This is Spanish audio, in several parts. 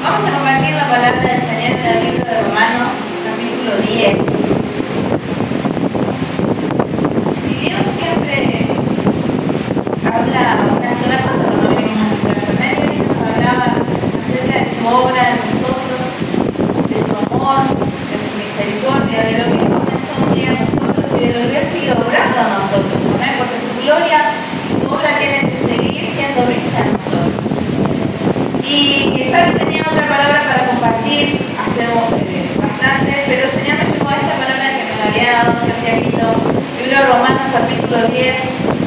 Vamos a compartir la palabra del Señor en el libro de Romanos, capítulo 10. Y Dios siempre habla una sola cosa cuando venimos a su casa. Nadie nos hablaba acerca de su obra en nosotros, de su amor, de su misericordia, de lo que comenzó un día en nosotros y de lo que ha sido obrando a nosotros, ¿no? Porque su gloria y su obra tienen que seguir siendo vista en nosotros. Y quizás tenía otra palabra para compartir hace bastante, pero el Señor me llevó a esta palabra que me había dado Santiago, libro de Romanos capítulo 10,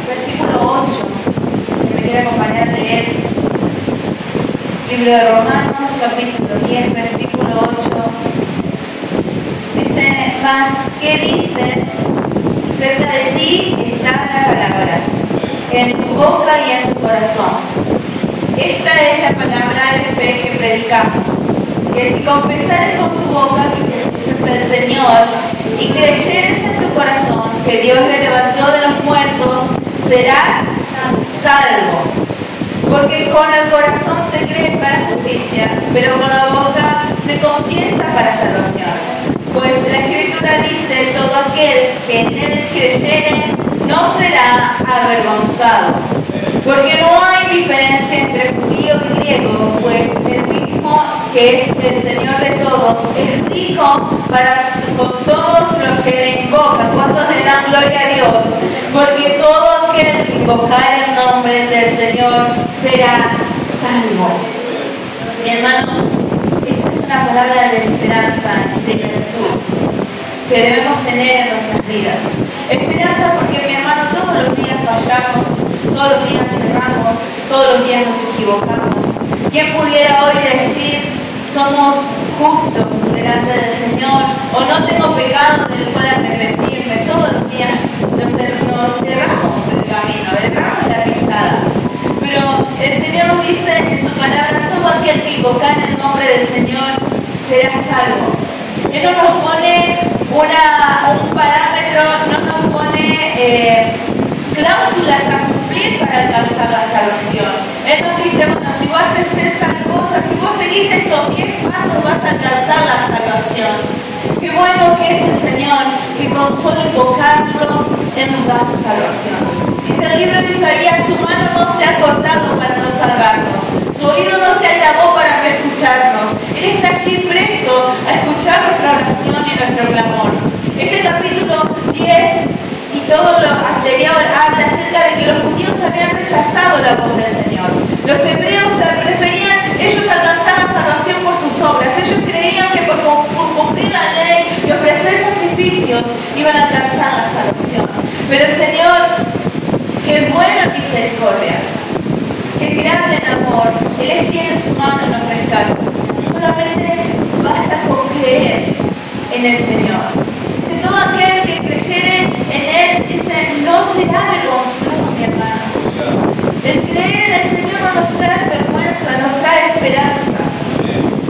versículo 8, que me quiere acompañar a leer. Libro de Romanos capítulo 10, versículo 8, dice: mas, ¿qué dice? Cerca de ti está la palabra, en tu boca y en tu corazón. Esta es la palabra de fe que predicamos, que si confesares con tu boca que Jesús es el Señor y creyeres en tu corazón que Dios le levantó de los muertos, serás salvo. Porque con el corazón se cree para justicia, pero con la boca se confiesa para salvación. Pues la Escritura dice: todo aquel que en él creyere no será avergonzado. Porque no hay diferencia entre judío y griego, pues el mismo que es el Señor de todos es rico con todos los que le invocan. ¿Cuántos le dan gloria a Dios? Porque todo aquel que invocar el nombre del Señor será salvo. Mi hermano, esta es una palabra de esperanza y de virtud que debemos tener en nuestras vidas. Esperanza porque, mi hermano, todos los días fallamos, todos los días cerramos, todos los días nos equivocamos. ¿Quién pudiera hoy decir: somos justos delante del Señor, o no tengo pecado del cual arrepentirme? Todos los días nos erramos el camino, erramos la pisada. Pero el Señor nos dice en su palabra: todo aquel que invocar el nombre del Señor será salvo. Él no nos pone un parámetro, no nos pone cláusulas a cumplir para alcanzar la salvación. Él nos dice: bueno, si vos haces tal cosa, si vos seguís estos 10 pasos, vas a alcanzar la salvación. Qué bueno que es el Señor, que con solo invocarlo, Él nos da su salvación. Dice el libro de Isaías: su mano no se ha cortado para no salvarnos, su oído no se acabó para no escucharnos. Él está allí presto a escuchar nuestra oración y nuestro clamor. Este capítulo 10 y todo lo anterior habla acerca de que los judíos habían rechazado la voz del Señor. Los hebreos ellos alcanzaban salvación por sus obras. Ellos creían que por cumplir la ley y ofrecer sacrificios iban a alcanzar la salvación. Pero el Señor, que es buena misericordia, que es grande en amor, Él extiende su mano y nos rescata. Solamente basta con creer en el Señor. Dice: todo aquel que creyere en Él, dice, no será avergonzado, mi hermano. El creer en el Señor no nos trae vergüenza, nos trae esperanza,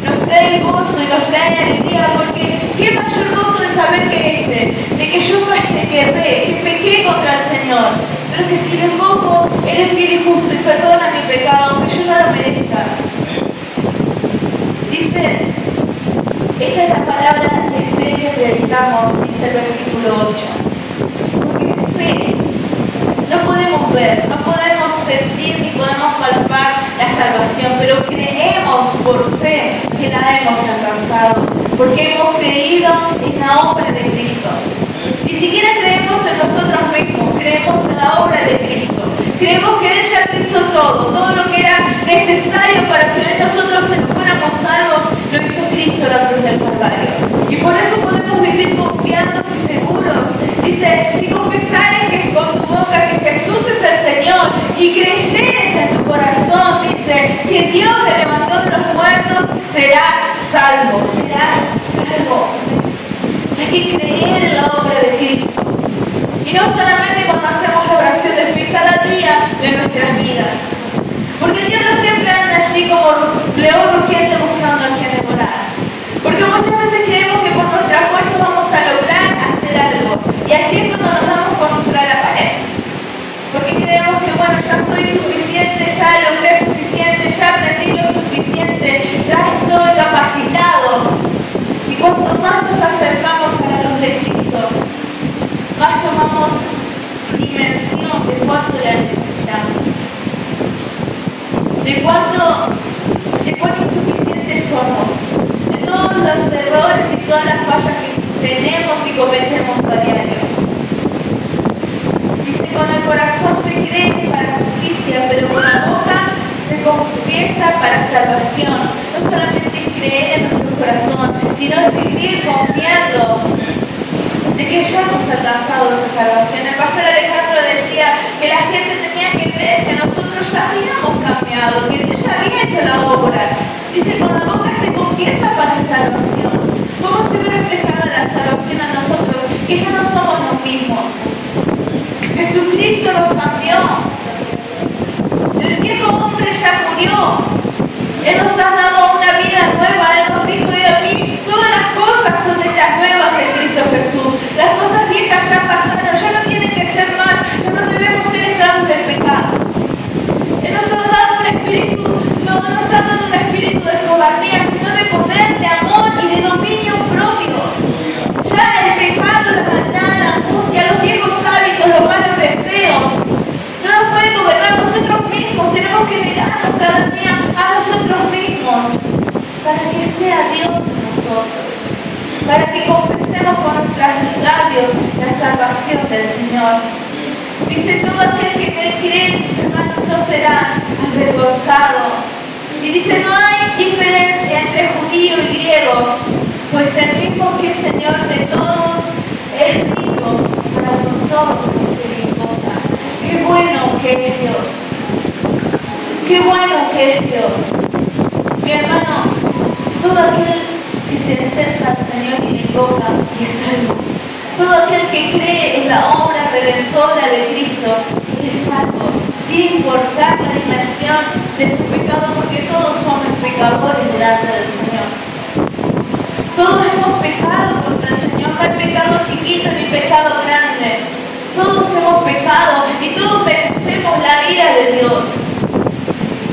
nos trae gozo y nos trae alegría, porque qué mayor gozo de saber que de que yo fallé, que pequé contra el Señor, pero que si le invoco, Él es fiel y justo y perdona mi pecado, aunque yo no lo merezca. Dice: esta es la palabra de fe que predicamos, dice el versículo 8. Porque de fe no podemos ver, no podemos sentir ni podemos palpar la salvación, pero creemos por fe que la hemos alcanzado, porque hemos creído en la obra de Cristo. Ni siquiera creemos en nosotros mismos, creemos en la obra de Cristo. Creemos que Él ya hizo todo lo que era necesario para que nosotros fuéramos salvos, lo hizo Cristo en la cruz del Calvario. Y por eso podemos vivir confiados y seguros. Dice: si confesares que con tu boca que Jesús es el Señor y creyeres en tu corazón, dice, que Dios le levantó de los muertos, serás salvo, serás salvo. Hay que creer en la obra de Cristo. Y no solamente cuando hacemos la oración de fe, cada día de nuestras vidas. Porque Dios no siempre anda allí como más tomamos dimensión de cuánto la necesitamos, de cuán insuficientes somos, de todos los errores y todas las fallas que tenemos y cometemos a diario. Dice, con el corazón se cree para justicia, pero con la boca se confiesa para salvación. No solamente es creer en nuestro corazón, sino es vivir confiando de que ya hemos alcanzado esa salvación. El pastor Alejandro decía que la gente tenía que ver que nosotros ya habíamos cambiado, que Dios ya había hecho la obra. Dice, con la boca se confiesa para salvación. ¿Cómo se ve reflejada la salvación a nosotros? Que ya no somos los mismos. Jesucristo nos cambió. El viejo hombre ya murió. Él nos ha dado una vida nueva. Él nos dijo, y a mí todas las cosas son hechas nuevas en Cristo Jesús. Las cosas viejas ya pasaron, ya no tienen que ser más. Ya no debemos ser esclavos del pecado. Él nos ha dado un espíritu, no nos ha dado un espíritu de cobardía, sino de poder, de amor y de dominio propio. Ya el pecado, la maldad, la angustia, los viejos hábitos, los malos deseos, no nos pueden gobernar. Nosotros mismos tenemos que negarnos cada día a nosotros mismos para que sea Dios en nosotros, para que confesemos con nuestros labios la salvación del Señor. Dice, todo aquel que te cree, mis hermanos, no será avergonzado. Y dice, no hay diferencia entre judío y griego, pues el mismo que es Señor de todos es rico para con todos los que le invoca. Qué bueno que es Dios. Qué bueno que es Dios. Mi hermano, todo aquel que se acerca al Señor y le invoca es salvo. Todo aquel que cree en la obra redentora de Cristo es salvo, sin importar la dimensión de su pecado, porque todos somos pecadores delante del Señor. Todos hemos pecado contra el Señor. No hay pecado chiquito ni pecado grande. Todos hemos pecado y todos merecemos la ira de Dios.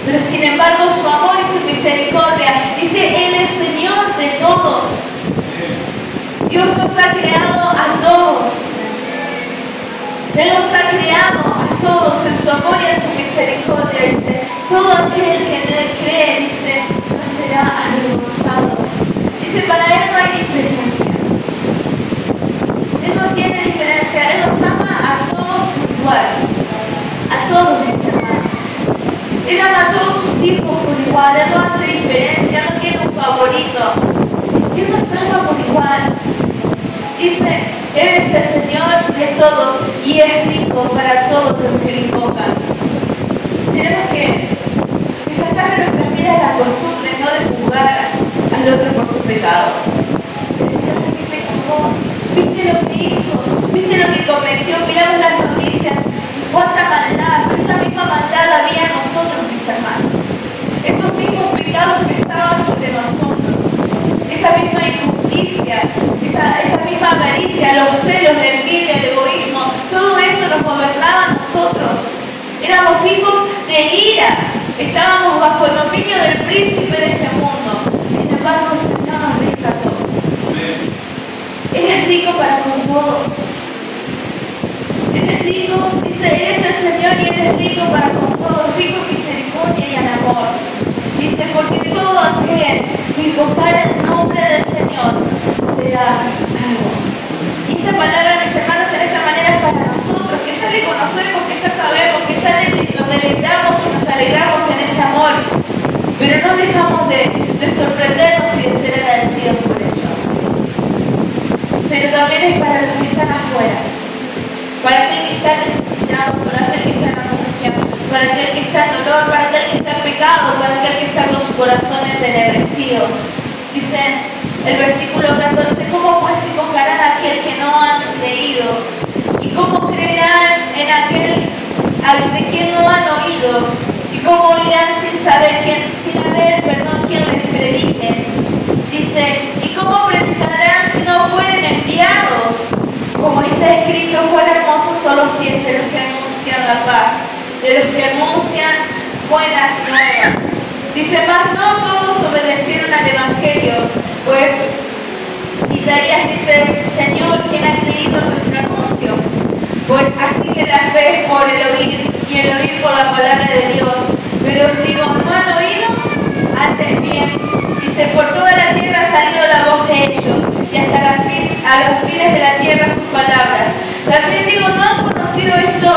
Pero sin embargo su amor y su misericordia, dice, Él es Señor de todos. Dios nos ha creado a todos. Él nos ha creado a todos en su amor y en su misericordia. Dice, todo aquel que en Él cree, dice, no será avergonzado. Dice, para Él no hay diferencia. Él no tiene diferencia. Él nos ama a todos por igual. A todos, mis hermanos. Él ama a todos sus hijos por igual. Él no hace diferencia. No tiene un favorito. Él nos ama por igual. Dice, Él es el Señor de todos y es rico para todos los que le invocan. Tenemos que sacar de nuestras vidas la costumbre, no de juzgar al otro por su pecado. Decir, ay, qué pecador, viste lo que hizo, viste lo que cometió, miramos las noticias, cuánta maldad, pero esa misma maldad había en nosotros, mis hermanos. Esos mismos pecados que estaban sobre nosotros, esa misma injusticia, esa misma avaricia, los celos, la envidia, el egoísmo, todo eso nos gobernaba a nosotros. Éramos hijos de ira, estábamos bajo el dominio del príncipe de este mundo. Sin embargo, el Señor nos rescató. Él es rico para con todos. Él es rico, dice, Él es el Señor y Él es rico para con todos, rico en misericordia y en amor. Dice, porque todo aquel que invocar el nombre del Señor será salvo. Y esta palabra, mis hermanos, en esta manera es para nosotros, que ya le conocemos, que ya sabemos, que ya nos deleitamos y nos alegramos en ese amor, pero no dejamos de sorprendernos y de ser agradecidos por ello. Pero también es para los que están afuera, para aquel que está necesitado, para aquel que está en angustia, para aquel que está en dolor, para aquel que está en pecado, para aquel que está con su corazón entenebrecido. Dice el versículo 14, ¿cómo pues invocarán a aquel que no han leído? ¿Y cómo creerán en aquel de quien no han oído? ¿Y cómo oirán sin saber quién les predique? Dice, ¿y cómo predicarán si no fueren enviados? Como está escrito, cuán hermosos son los pies de los que anuncian la paz, de los que anuncian buenas nuevas. Dice, mas no todos obedecieron al Evangelio, pues Isaías dice, Señor, ¿quién ha creído nuestro anuncio? y el oír por la palabra de Dios. Pero os digo, no han oído, antes bien, dice, por toda la tierra ha salido la voz de ellos, y hasta a los fines de la tierra sus palabras. También digo, no han conocido esto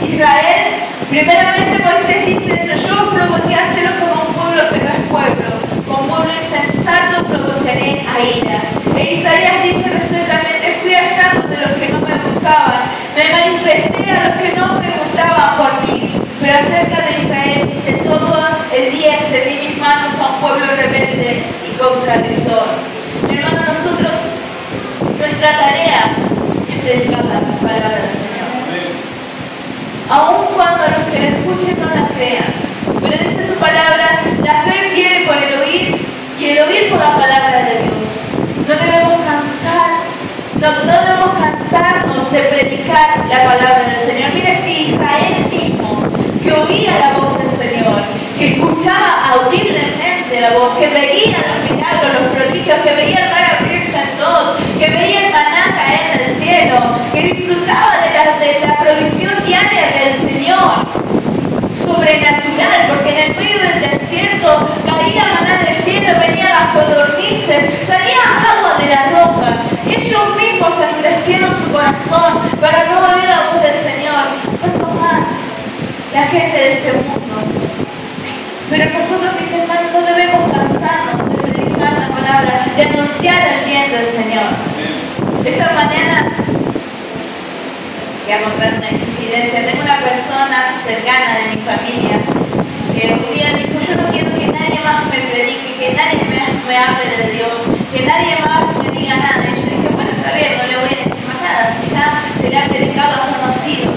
Israel. Primeramente Moisés dice, yo os provoqué a haceros como un pueblo que no es pueblo, con pueblo insensato provocaré a ira. E Isaías dice resueltamente, fui hallado de los que no me buscaban, me manifesté a los que no preguntaban por mí. Pero acerca de Israel dice, todo el día excedí mis manos a un pueblo rebelde y contradictor. Hermano, nosotros, nuestra tarea es predicar la palabra del Señor. Aun cuando los que la escuchen no la crean. Pero dice su palabra, la fe viene por el oír y el oír por la palabra de Dios. No debemos cansarnos de predicar la palabra del Señor. Mire, si Israel mismo, que oía la voz del Señor, que escuchaba audiblemente la voz, que veía los milagros, los prodigios, que veía el mar abrirse en dos, que veía el maná caer del cielo, que disfrutaba de la provisión diaria del Señor, sobrenatural, porque en el medio del desierto caía maná del cielo, venían las codornices, salía agua de la roca. Ellos mismos endurecieron su corazón para no oír la voz del Señor. ¿Cuánto más la gente de este mundo? Pero nosotros, mis hermanos, no debemos cansarnos de predicar la palabra, de anunciar el bien del Señor. Esta mañana voy a contar una infidencia. Tengo una persona cercana de mi familia que un día dijo, yo no quiero que nadie más me predique, que nadie me hable de Dios, que nadie más me diga nada. Y yo dije, bueno, está bien, no le voy a decir más nada, si ya se le ha predicado a conocido.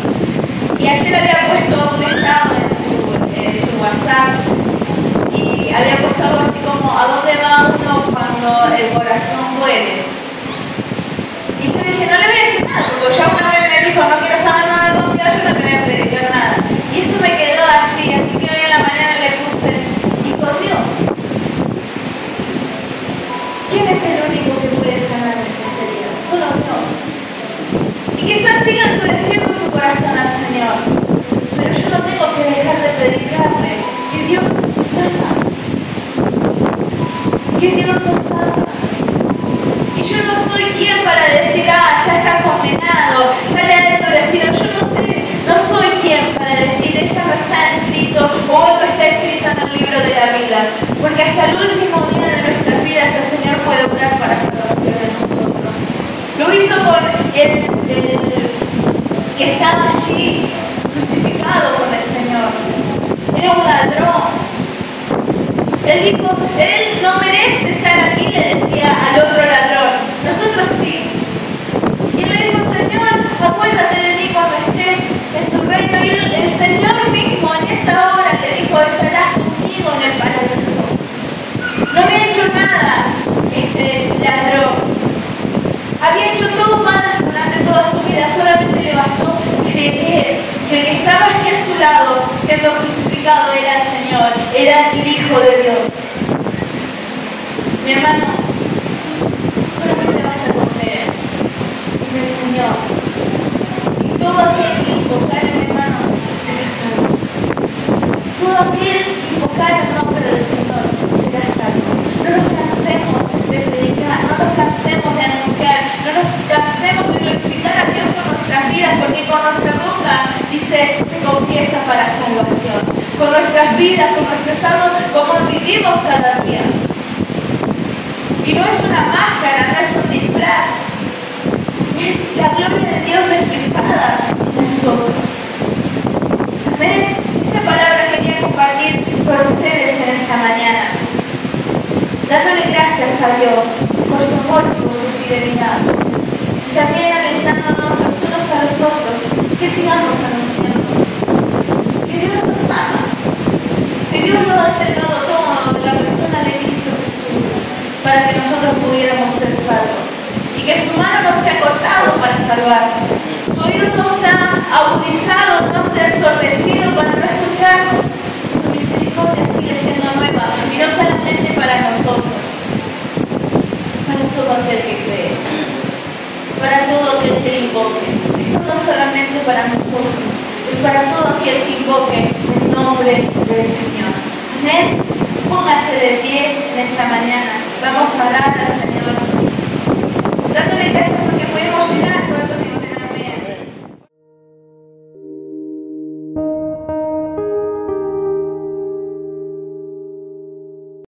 Y ayer había puesto un estado en su WhatsApp y había puesto algo así como, ¿a dónde va uno cuando el corazón duele? Y yo dije, no le voy a decir nada, porque ya una vez me dijo, no quiero saber nada de Dios, yo no le voy a predicar nada. Y eso me quedó allí, así que hoy en la mañana le puse, ¿y por Dios? ¿Quién es el único que puede sanar nuestras heridas? Solo Dios. Y quizás siga endureciendo su corazón al Señor, pero yo no tengo que dejar de predicarle que Dios nos ama, que Dios nos ama. Y yo no soy quien para decir, ya está condenado, ya le ha endurecido. Yo no soy quien para decir, ella no está escrito o algo está escrito en el libro de la vida. Porque hasta el último día de nuestras vidas el Señor puede obrar para salvación de nosotros. Lo hizo por el que estaba allí crucificado con el Señor. Era un ladrón. Él dijo, él no merece estar aquí, le decía al otro ladrón. Nosotros sí. Y él le dijo, Señor, acuérdate de mí cuando estés en tu reino. Y el Señor mismo en esa hora le dijo, estarás conmigo en el paraíso. No había hecho nada este ladrón. Había hecho todo mal durante toda su vida. Solamente le bastó creer que el que estaba allí a su lado, siendo crucificado, era el Señor, era el Hijo de Dios. Mi hermano, solamente basta con creer en el Señor. Y todo aquel que invocar, mi hermano, será salvo. Todo aquel que invocar el nombre del Señor será salvo. No nos cansemos de predicar, no nos cansemos de anunciar, no nos cansemos de glorificar a Dios con nuestras vidas, porque con nuestra boca, dice, se confiesa para salvación. Con nuestras vidas, con nuestro estado, como vivimos cada día. Y no es una máscara, no es un disfraz. Es la gloria de Dios reflejada en nosotros. Amén. Esta palabra quería compartir con ustedes en esta mañana. Dándole gracias a Dios por su amor y por su fidelidad. Y también alentándonos los unos a los otros que sigamos anunciando que Dios nos ama, que Dios nos ha entregado todo de la persona de Cristo Jesús para que nosotros pudiéramos ser salvos y que su mano no se ha cortado para salvarnos, su oído no se ha agudizado, no se ha ensordecido para no escucharnos. Su misericordia sigue siendo nueva y no solamente para nosotros, para todo aquel que cree, para todo aquel que invoque. Esto no solamente para nosotros, es para todo aquel que invoque el nombre del Señor. Amén. Póngase de pie en esta mañana. Vamos a orar al Señor.